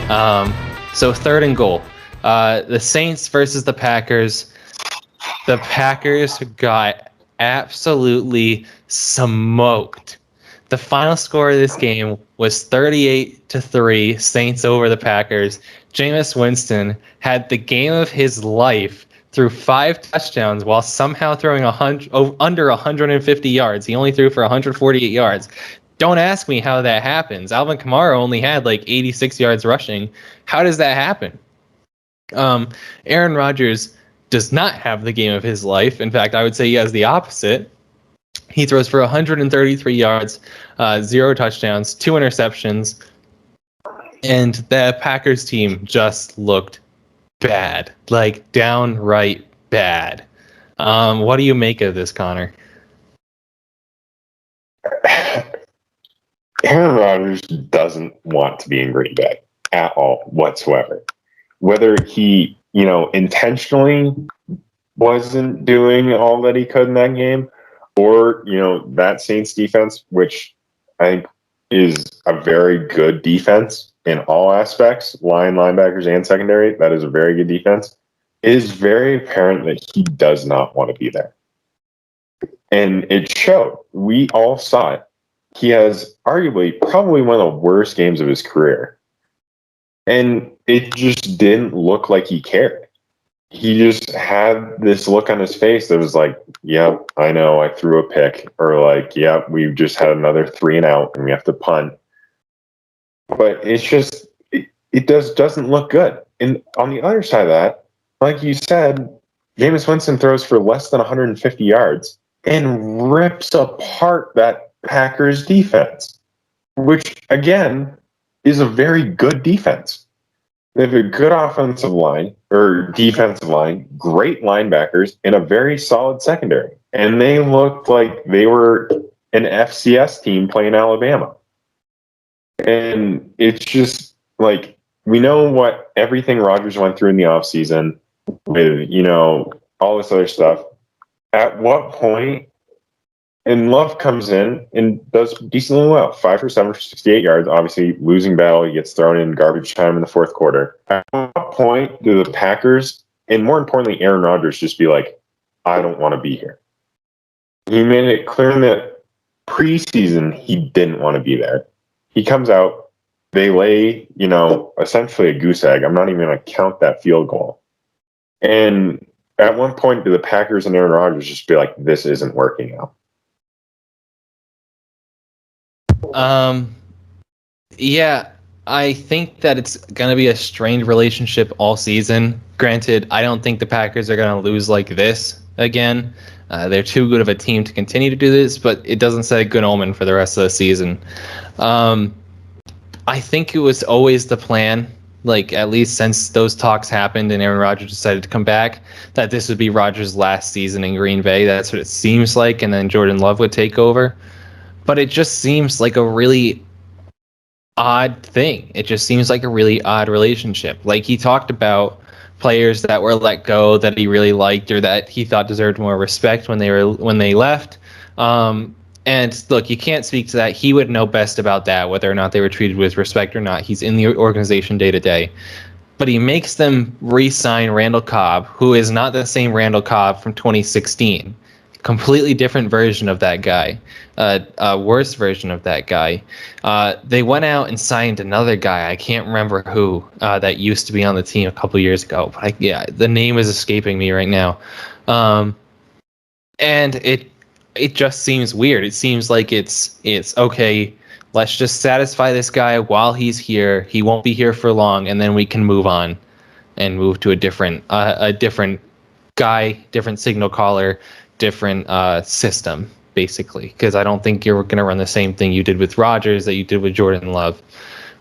So 3rd and goal. The Saints versus the Packers. The Packers got absolutely smoked. The final score of this game was 38-3, Saints over the Packers. Jameis Winston had the game of his life, threw 5 touchdowns while somehow throwing under 150 yards. He only threw for 148 yards. Don't ask me how that happens. Alvin Kamara only had like 86 yards rushing. How does that happen? Aaron Rodgers does not have the game of his life. In fact, I would say he has the opposite. He throws for 133 yards, 0 touchdowns, 2 interceptions, and the Packers team just looked bad, like downright bad. What do you make of this, Connor? Aaron Rodgers doesn't want to be in Green Bay at all whatsoever. Whether he, intentionally wasn't doing all that he could in that game, or, that Saints defense, which I think is a very good defense in all aspects, linebackers and secondary, that is a very good defense. It is very apparent that he does not want to be there. And it showed. We all saw it. He has arguably probably one of the worst games of his career. And it just didn't look like he cared. He just had this look on his face that was like, yep, I know I threw a pick, or like, yep, we've just had another 3 and out and we have to punt. But it's just, it doesn't look good. And on the other side of that, like you said, Jameis Winston throws for less than 150 yards and rips apart that Packers defense, which again is a very good defense. They have a good offensive line or defensive line, great linebackers, and a very solid secondary. And they looked like they were an FCS team playing Alabama. And it's just like, we know what everything Rodgers went through in the offseason with, all this other stuff. At what point, and Love comes in and does decently well. 5 for 7 for 68 yards. Obviously, losing battle. He gets thrown in garbage time in the 4th quarter. At what point do the Packers, and more importantly, Aaron Rodgers, just be like, I don't want to be here? He made it clear that preseason he didn't want to be there. He comes out. They lay, essentially a goose egg. I'm not even going to count that field goal. And at one point, do the Packers and Aaron Rodgers just be like, this isn't working out? Yeah, I think that it's going to be a strained relationship all season. Granted, I don't think the Packers are going to lose like this again. They're too good of a team to continue to do this, but it doesn't set a good omen for the rest of the season. I think it was always the plan, like at least since those talks happened and Aaron Rodgers decided to come back, that this would be Rodgers' last season in Green Bay. That's what it seems like, and then Jordan Love would take over. But it just seems like a really odd thing. It just seems like a really odd relationship. Like, he talked about players that were let go that he really liked or that he thought deserved more respect when they left. And look, you can't speak to that. He would know best about that, whether or not they were treated with respect or not. He's in the organization day to day. But he makes them re-sign Randall Cobb, who is not the same Randall Cobb from 2016. Completely different version of that guy, a worse version of that guy. They went out and signed another guy. I can't remember who, that used to be on the team a couple years ago. But the name is escaping me right now. And it just seems weird. It seems like it's okay. Let's just satisfy this guy while he's here. He won't be here for long, and then we can move on and move to a different guy, different signal caller, different system, basically. Because I don't think you're going to run the same thing you did with Rodgers that you did with Jordan Love.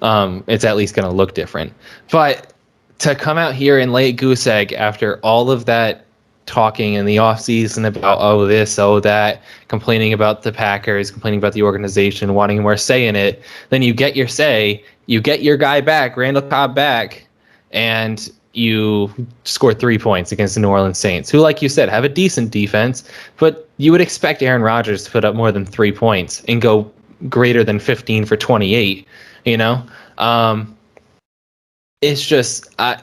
It's at least going to look different. But to come out here and lay a goose egg after all of that talking in the offseason about this, that, complaining about the Packers, complaining about the organization, wanting more say in it, then you get your say, you get your guy back, Randall Cobb back, and you score 3 points against the New Orleans Saints, who, like you said, have a decent defense, but you would expect Aaron Rodgers to put up more than 3 points and go greater than 15 for 28, it's just I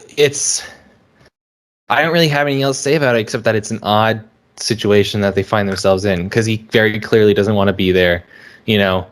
don't really have anything else to say about it except that it's an odd situation that they find themselves in because he very clearly doesn't want to be there. You know,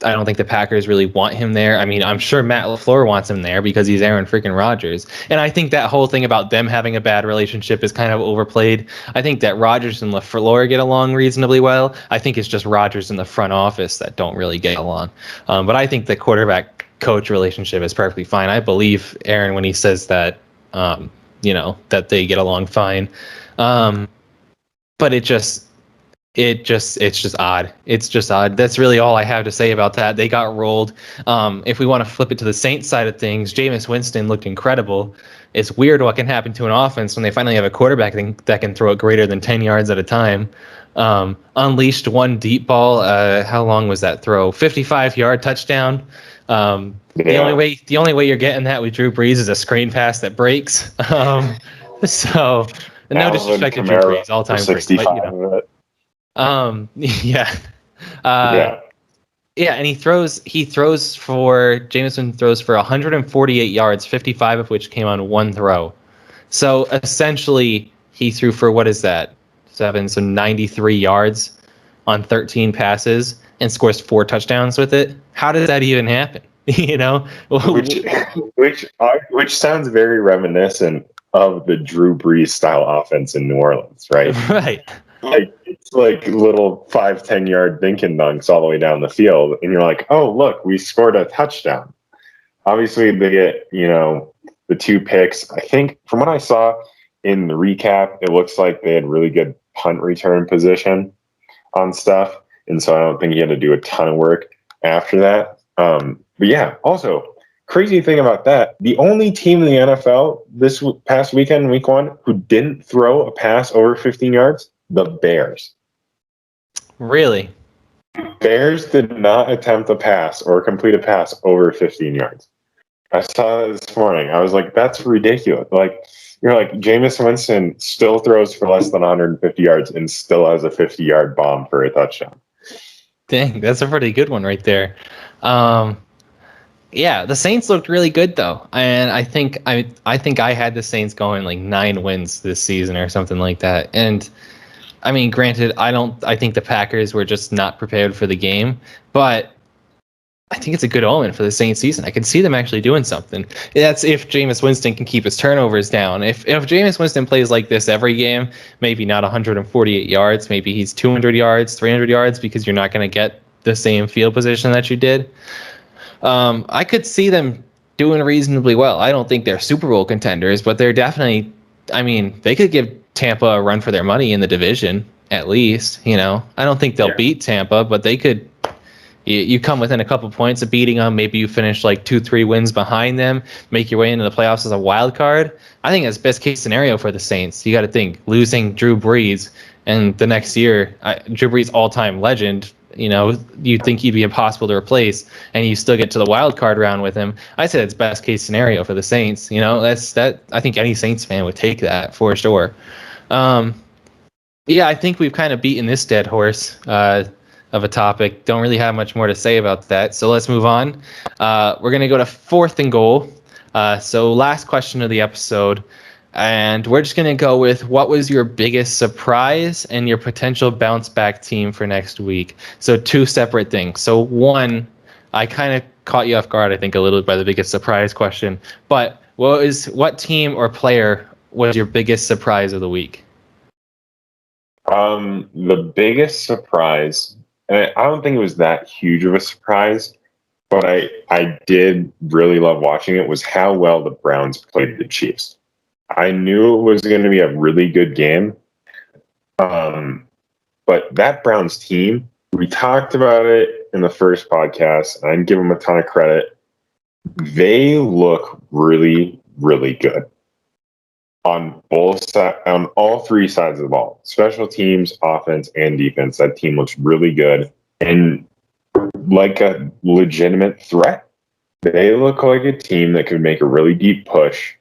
I don't think the Packers really want him there. I mean, I'm sure Matt LaFleur wants him there because he's Aaron freaking Rodgers. And I think that whole thing about them having a bad relationship is kind of overplayed. I think that Rodgers and LaFleur get along reasonably well. I think it's just Rodgers and the front office that don't really get along. But I think the quarterback coach relationship is perfectly fine. I believe Aaron when he says that, that they get along fine. But it's just odd. It's just odd. That's really all I have to say about that. They got rolled. If we want to flip it to the Saints side of things, Jameis Winston looked incredible. It's weird what can happen to an offense when they finally have a quarterback that can throw it greater than 10 yards at a time. Unleashed one deep ball. How long was that throw? 55-yard touchdown. The only way you're getting that with Drew Brees is a screen pass that breaks. So no disrespect to Drew Brees, all-time great, but yeah. Yeah, and Jameson throws for 148 yards, 55 of which came on one throw. So essentially he threw for what is that? 93 yards on 13 passes and scores 4 touchdowns with it. How does that even happen? Which sounds very reminiscent of the Drew Brees style offense in New Orleans, right? Right. Like it's like little 5-10 yard dink and dunks all the way down the field, and you're like, oh look, we scored a touchdown. Obviously, they get the 2 picks. I think from what I saw in the recap, it looks like they had really good punt return position on stuff, and so I don't think he had to do a ton of work after that. But yeah, also crazy thing about that, the only team in the NFL this past weekend, week 1, who didn't throw a pass over 15 yards, the Bears. Really? Bears did not attempt a pass or complete a pass over 15 yards. I saw that this morning. I was like, that's ridiculous. Like, you're like, Jameis Winston still throws for less than 150 yards and still has a 50-yard bomb for a touchdown. Dang, that's a pretty good one right there. Yeah, the Saints looked really good though, and I think I had the Saints going like 9 wins this season or something like that. And I mean, granted, I think the Packers were just not prepared for the game, but I think it's a good omen for the Saints season. I can see them actually doing something. That's if Jameis Winston can keep his turnovers down. If Jameis Winston plays like this every game, maybe not 148 yards, maybe he's 200 yards, 300 yards, because you're not going to get the same field position that you did. I could see them doing reasonably well. I don't think they're Super Bowl contenders, but they're definitely, I mean, they could give Tampa a run for their money in the division, at least. I don't think they'll beat Tampa, but they could. You come within a couple points of beating them. Maybe you finish like 2-3 wins behind them, make your way into the playoffs as a wild card. I think that's best case scenario for the Saints. You got to think losing Drew Brees and the next year, Drew Brees all-time legend. You'd think he'd be impossible to replace, and you still get to the wild card round with him. I said it's best case scenario for the Saints. That. I think any Saints fan would take that for sure. Yeah, I think we've kind of beaten this dead horse of a topic. Don't really have much more to say about that. So let's move on. We're gonna go to 4th and goal. So last question of the episode. And we're just going to go with what was your biggest surprise and your potential bounce back team for next week. So 2 separate things. So 1, I kind of caught you off guard, I think, a little bit by the biggest surprise question. But what team or player was your biggest surprise of the week? The biggest surprise, and I don't think it was that huge of a surprise, but I did really love watching it, was how well the Browns played the Chiefs. I knew it was going to be a really good game. But that Browns team, we talked about it in the first podcast, and I give them a ton of credit. They look really, really good on all 3 sides of the ball. Special teams, offense, and defense. That team looks really good and like a legitimate threat. They look like a team that could make a really deep push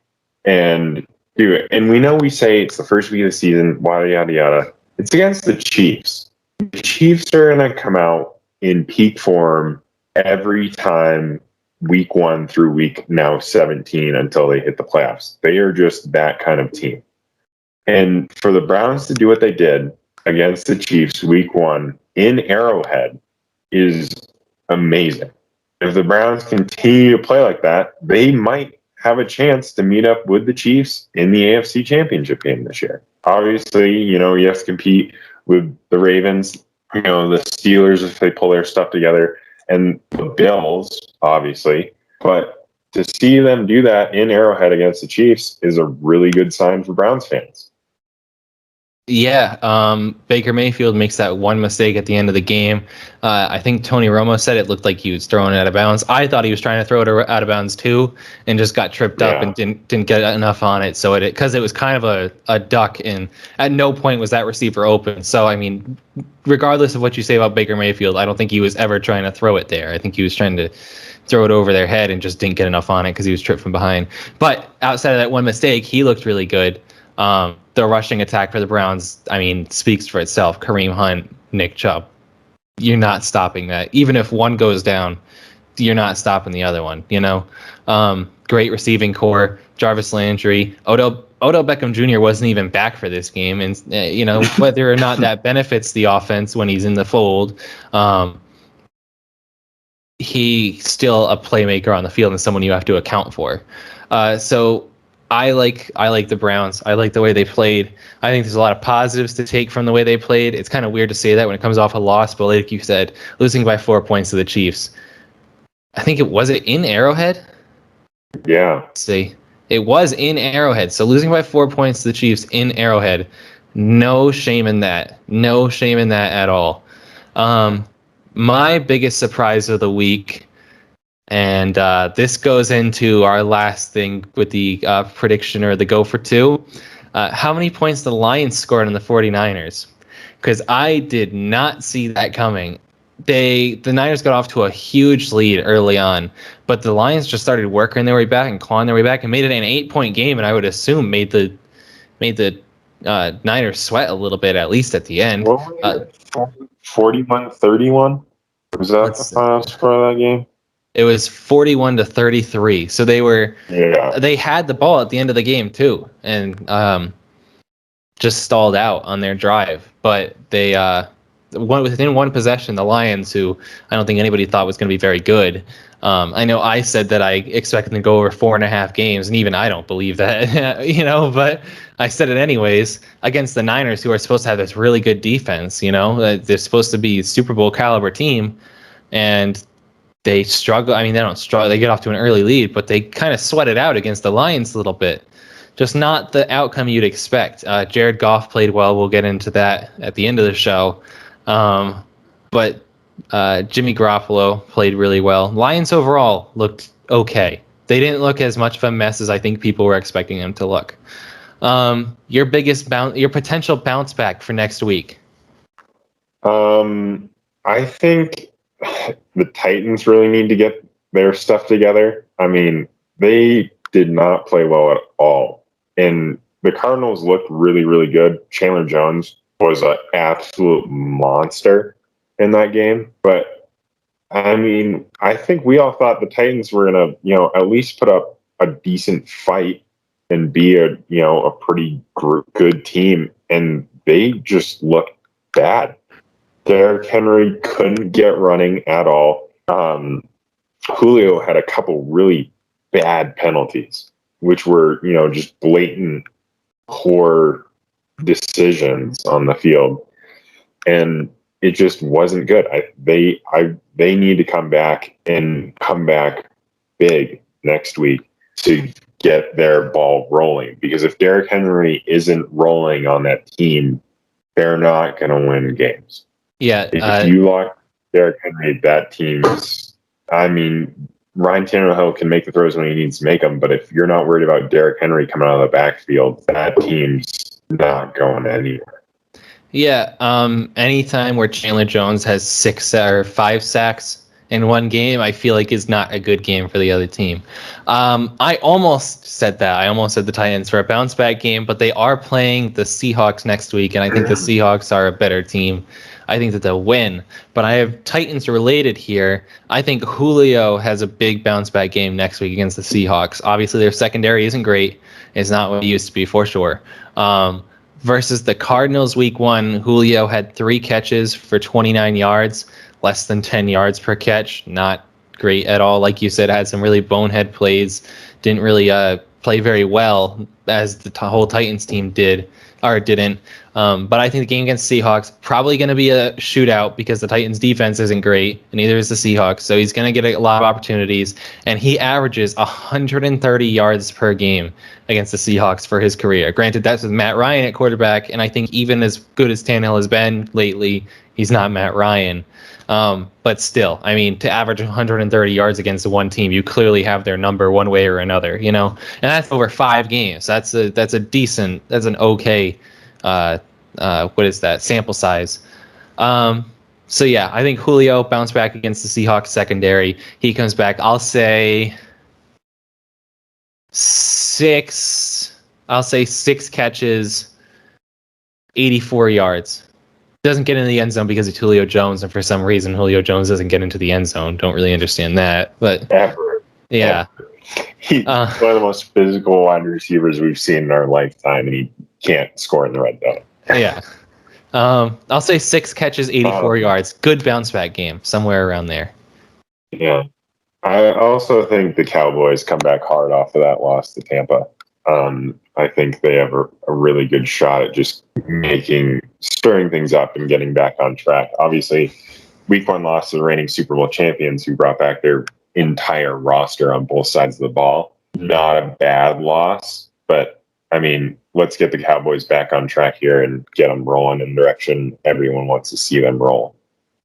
and do it. And we say it's the first week of the season, yada, yada, yada. It's against the Chiefs. The Chiefs are going to come out in peak form every time week 1 through week now 17 until they hit the playoffs. They are just that kind of team. And for the Browns to do what they did against the Chiefs week 1 in Arrowhead is amazing. If the Browns continue to play like that, they might have a chance to meet up with the Chiefs in the AFC Championship game this year. Obviously, you have to compete with the Ravens, the Steelers if they pull their stuff together, and the Bills, obviously. But to see them do that in Arrowhead against the Chiefs is a really good sign for Browns fans. Yeah, Baker Mayfield makes that one mistake at the end of the game. I think Tony Romo said it looked like he was throwing it out of bounds. I thought he was trying to throw it out of bounds too, and just got tripped up and didn't get enough on it. So because it was kind of a duck, and at no point was that receiver open. So I mean, regardless of what you say about Baker Mayfield, I don't think he was ever trying to throw it there. I think he was trying to throw it over their head and just didn't get enough on it because he was tripped from behind. But outside of that one mistake, he looked really good. The rushing attack for the Browns, I mean, speaks for itself. Kareem Hunt, Nick Chubb. You're not stopping that. Even if one goes down, you're not stopping the other one, Great receiving core. Jarvis Landry. Odell Beckham Jr. wasn't even back for this game. And, whether or not that benefits the offense when he's in the fold, he's still a playmaker on the field and someone you have to account for. So I like the Browns. I like the way they played. I think there's a lot of positives to take from the way they played. It's kind of weird to say that when it comes off a loss, but like you said, losing by 4 points to the Chiefs. I think it in Arrowhead? Yeah. Let's see. It was in Arrowhead. So losing by 4 points to the Chiefs in Arrowhead, no shame in that. No shame in that at all. My biggest surprise of the week, and this goes into our last thing with the prediction or the go for two. How many points the Lions scored on the 49ers? Because I did not see that coming. The Niners got off to a huge lead early on, but the Lions just started working their way back and clawing their way back and made it an 8-point game, and I would assume made the Niners sweat a little bit, at least at the end. 41-31? Was that the final score of that game? It was 41-33. So they had the ball at the end of the game too, and just stalled out on their drive. But they within one possession, the Lions, who I don't think anybody thought was going to be very good. I know I said that I expected them to go over 4.5 games, and even I don't believe that, but I said it anyways against the Niners, who are supposed to have this really good defense. They're supposed to be a Super Bowl caliber team, and they struggle. I mean, they don't struggle. They get off to an early lead, but they kind of sweat it out against the Lions a little bit. Just not the outcome you'd expect. Jared Goff played well. We'll get into that at the end of the show. But Jimmy Garoppolo played really well. Lions overall looked okay. They didn't look as much of a mess as I think people were expecting them to look. Your potential bounce back for next week? I think the Titans really need to get their stuff together. I mean, they did not play well at all. And the Cardinals looked really, really good. Chandler Jones was an absolute monster in that game. But, I mean, I think we all thought the Titans were going to, at least put up a decent fight and be a pretty good team. And they just looked bad. Derrick Henry couldn't get running at all. Julio had a couple really bad penalties, which were, just blatant poor decisions on the field. And it just wasn't good. They need to come back big next week to get their ball rolling. Because if Derrick Henry isn't rolling on that team, they're not going to win games. Yeah. If you lock Derrick Henry, that team's. I mean, Ryan Tannehill can make the throws when he needs to make them, but if you're not worried about Derrick Henry coming out of the backfield, that team's not going anywhere. Yeah. Anytime where Chandler Jones has 6 or 5 sacks in one game, I feel like is not a good game for the other team. I almost said that. I almost said the Titans for a bounce back game, but they are playing the Seahawks next week, and I think the Seahawks are a better team. I think that they'll win. But I have Titans related here. I think Julio has a big bounce back game next week against the Seahawks. Obviously, their secondary isn't great. It's not what it used to be for sure. Versus the Cardinals week 1, Julio had 3 catches for 29 yards, less than 10 yards per catch. Not great at all. Like you said, had some really bonehead plays. Didn't really play very well as the whole Titans team did or didn't. But I think the game against Seahawks probably going to be a shootout because the Titans defense isn't great, and neither is the Seahawks. So he's going to get a lot of opportunities, and he averages 130 yards per game against the Seahawks for his career. Granted, that's with Matt Ryan at quarterback, and I think even as good as Tannehill has been lately, he's not Matt Ryan. But still, I mean, to average 130 yards against one team, you clearly have their number one way or another, you know, and that's over 5 games. That's an okay, what is that, sample size. So yeah, I think Julio bounced back against the Seahawks secondary. He comes back, I'll say 6 catches, 84 yards. Doesn't get into the end zone because of Julio Jones, and for some reason Julio Jones doesn't get into the end zone. Don't really understand that, but ever. Yeah, he's one of the most physical wide receivers we've seen in our lifetime, and he can't score in the red zone. Yeah, I'll say 6 catches, 84 yards. Good bounce back game, somewhere around there. Yeah, I also think the Cowboys come back hard off of that loss to Tampa. I think they have a really good shot at just stirring things up and getting back on track. Obviously, week 1 loss to the reigning Super Bowl champions who brought back their entire roster on both sides of the ball. Not a bad loss, but I mean, let's get the Cowboys back on track here and get them rolling in the direction everyone wants to see them roll.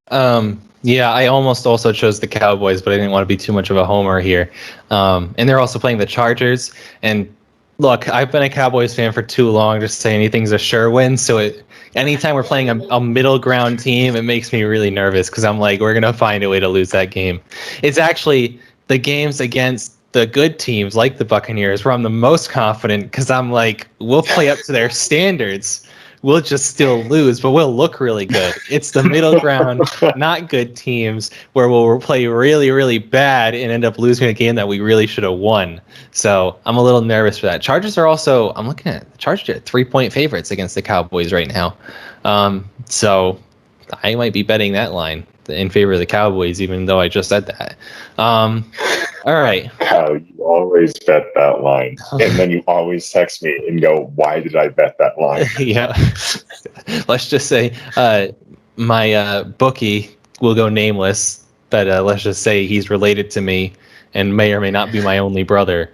Yeah, I almost also chose the Cowboys, but I didn't want to be too much of a homer here. And they're also playing the Chargers, and look, I've been a Cowboys fan for too long to say anything's a sure win. So anytime we're playing a middle ground team, it makes me really nervous because I'm like, we're going to find a way to lose that game. It's actually the games against the good teams like the Buccaneers where I'm the most confident because I'm like, we'll play up to their standards. We'll just still lose, but we'll look really good. It's the middle ground, not good teams where we'll play really, really bad and end up losing a game that we really should have won. So I'm a little nervous for that. Chargers are also, I'm looking at the Chargers at 3-point favorites against the Cowboys right now. So I might be betting that line in favor of the Cowboys, even though I just said that. All right. How you always bet that line, and then you always text me and go, "Why did I bet that line?" Yeah. Let's just say my bookie will go nameless, but let's just say he's related to me and may or may not be my only brother.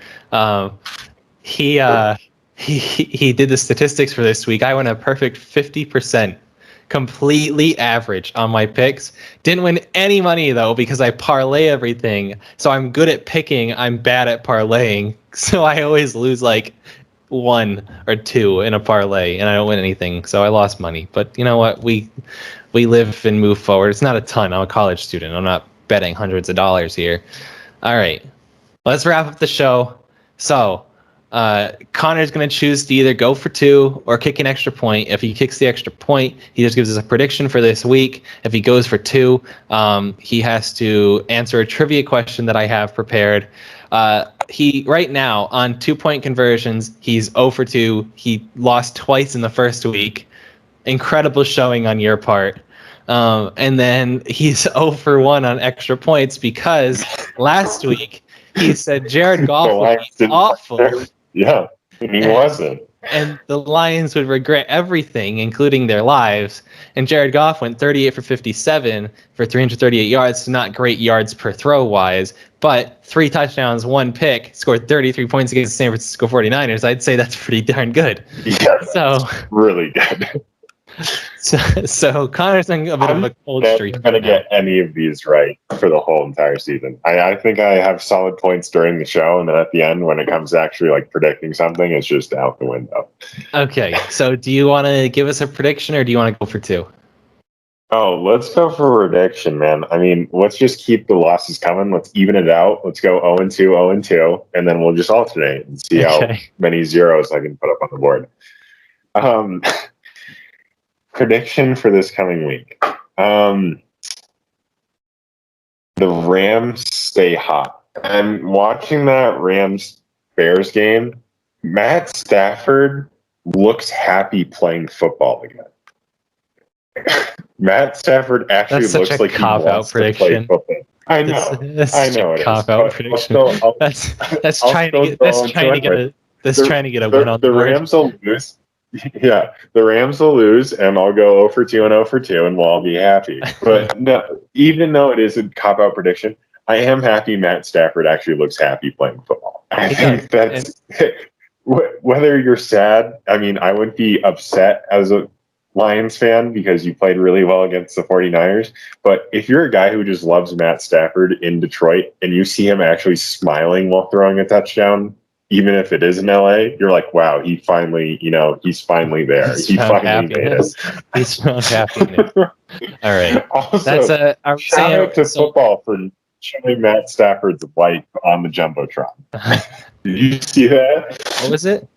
He did the statistics for this week. I went a perfect 50%. Completely average on my picks. Didn't win any money though because I parlay everything. So I'm good at picking. I'm bad at parlaying. So I always lose like 1 or 2 in a parlay and I don't win anything. So I lost money. But you know what? We live and move forward. It's not a ton. I'm a college student. I'm not betting hundreds of dollars here. All right. Let's wrap up the show. So Connor's going to choose to either go for 2 or kick an extra point. If he kicks the extra point, he just gives us a prediction for this week. If he goes for 2, he has to answer a trivia question that I have prepared. He right now on 2-point conversions, he's 0 for 2. He lost twice in the first week. Incredible showing on your part. And then he's 0 for 1 on extra points because last week he said Jared Goff would be awful. Yeah, he wasn't. And the Lions would regret everything, including their lives. And Jared Goff went 38 for 57 for 338 yards. So not great yards per throw wise, but 3 touchdowns, 1 pick, scored 33 points against the San Francisco 49ers. I'd say that's pretty darn good. Yeah, so really good. So Connor's on a bit of a cold streak. I'm going to get any of these right for the whole entire season. I think I have solid points during the show, and then at the end, when it comes to actually like predicting something, it's just out the window. Okay, so do you want to give us a prediction, or do you want to go for 2? Oh, let's go for prediction, man. I mean, let's just keep the losses coming. Let's even it out. Let's go 0-2, 0-2, and then we'll just alternate and see how many zeros I can put up on the board. Prediction for this coming week. The Rams stay hot. And watching that Rams-Bears game, Matt Stafford looks happy playing football again. Matt Stafford actually looks like he wants to play football. I know. I know it cop out prediction. That's trying to get a win on the board. The Rams will lose. Yeah, the Rams will lose, and I'll go 0-2 and 0-2, and we'll all be happy. But no, even though it is a cop out prediction, I am happy Matt Stafford actually looks happy playing football. I think that's whether you're sad. I mean, I would be upset as a Lions fan because you played really well against the 49ers. But if you're a guy who just loves Matt Stafford in Detroit and you see him actually smiling while throwing a touchdown, even if it is in LA, you're like, wow, he's finally there. He finally made us. He's found happiness. All right. Also, shout out to football for showing Matt Stafford's wife on the Jumbotron. Did you see that? What was it?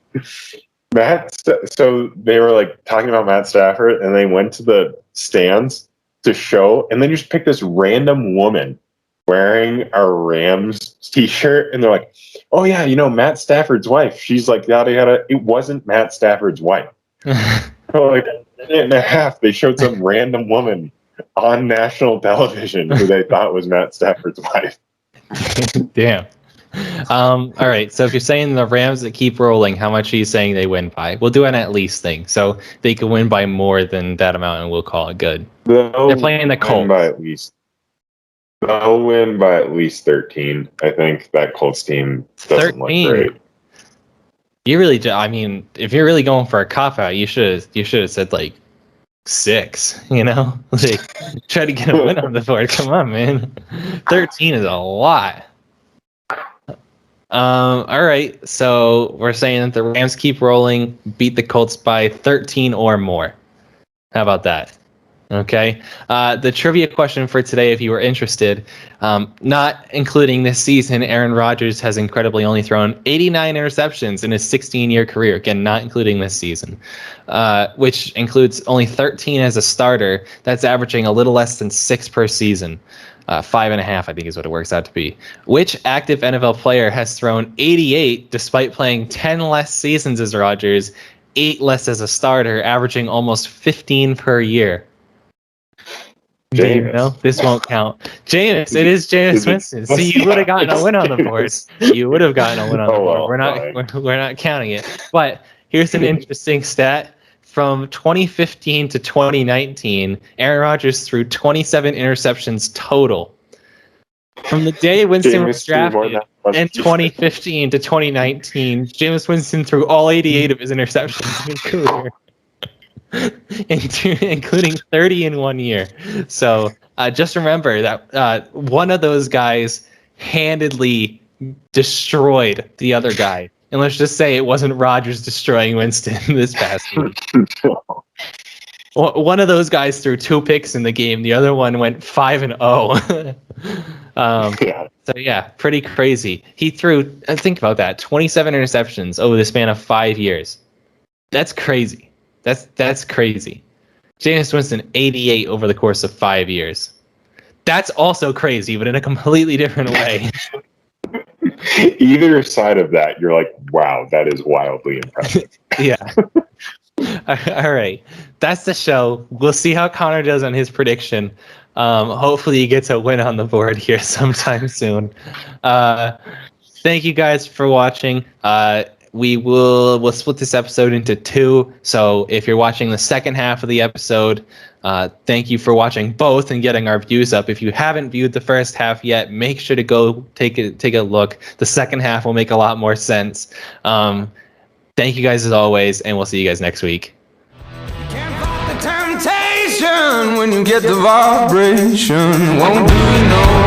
So they were like talking about Matt Stafford, and they went to the stands to show, and then just picked this random woman wearing a Rams t-shirt, and they're like, "Oh yeah, Matt Stafford's wife." She's like, "Yada yada." It wasn't Matt Stafford's wife. For like a minute and a half, they showed some random woman on national television who they thought was Matt Stafford's wife. Damn. All right. So if you're saying the Rams that keep rolling, how much are you saying they win by? We'll do an at least thing. So they could win by more than that amount, and we'll call it good. They're playing the Colts. They'll win by at least 13. I think that Colts team doesn't 13. Look great. You really, I mean, if you're really going for a cop out, you should have said like 6. Like try to get a win on the board. Come on, man. 13 is a lot. All right, so we're saying that the Rams keep rolling, beat the Colts by 13 or more. How about that? Okay. The trivia question for today, if you were interested, not including this season, Aaron Rodgers has incredibly only thrown 89 interceptions in his 16-year career. Again, not including this season, which includes only 13 as a starter. That's averaging a little less than 6 per season. 5.5, I think, is what it works out to be. Which active NFL player has thrown 88 despite playing 10 less seasons as Rodgers, 8 less as a starter, averaging almost 15 per year? No, this won't count. Jameis, it is Jameis Winston. See, you would have gotten a win on the board. You would have gotten a win on the board. We're not counting it. But here's an interesting stat. From 2015 to 2019, Aaron Rodgers threw 27 interceptions total. From the day Winston was drafted in 2015 to 2019, Jameis Winston threw all 88 of his interceptions in his career, including 30 in 1 year. So just remember that one of those guys handedly destroyed the other guy. And let's just say it wasn't Rodgers destroying Winston this past week. One of those guys threw 2 picks in the game. The other one went 5-0. So yeah, pretty crazy. He threw, think about that, 27 interceptions over the span of 5 years. That's crazy. That's crazy. Jameis Winston, 88 over the course of 5 years. That's also crazy, but in a completely different way. Either side of that, you're like, wow, that is wildly impressive. Yeah. All right. That's the show. We'll see how Connor does on his prediction. Hopefully he gets a win on the board here sometime soon. Thank you guys for watching. We'll split this episode into 2. So if you're watching the second half of the episode, thank you for watching both and getting our views up. If you haven't viewed the first half yet, make sure to go take a look. The second half will make a lot more sense. Thank you guys as always, and we'll see you guys next week. You can't fight the temptation when you get the vibration. Won't do you no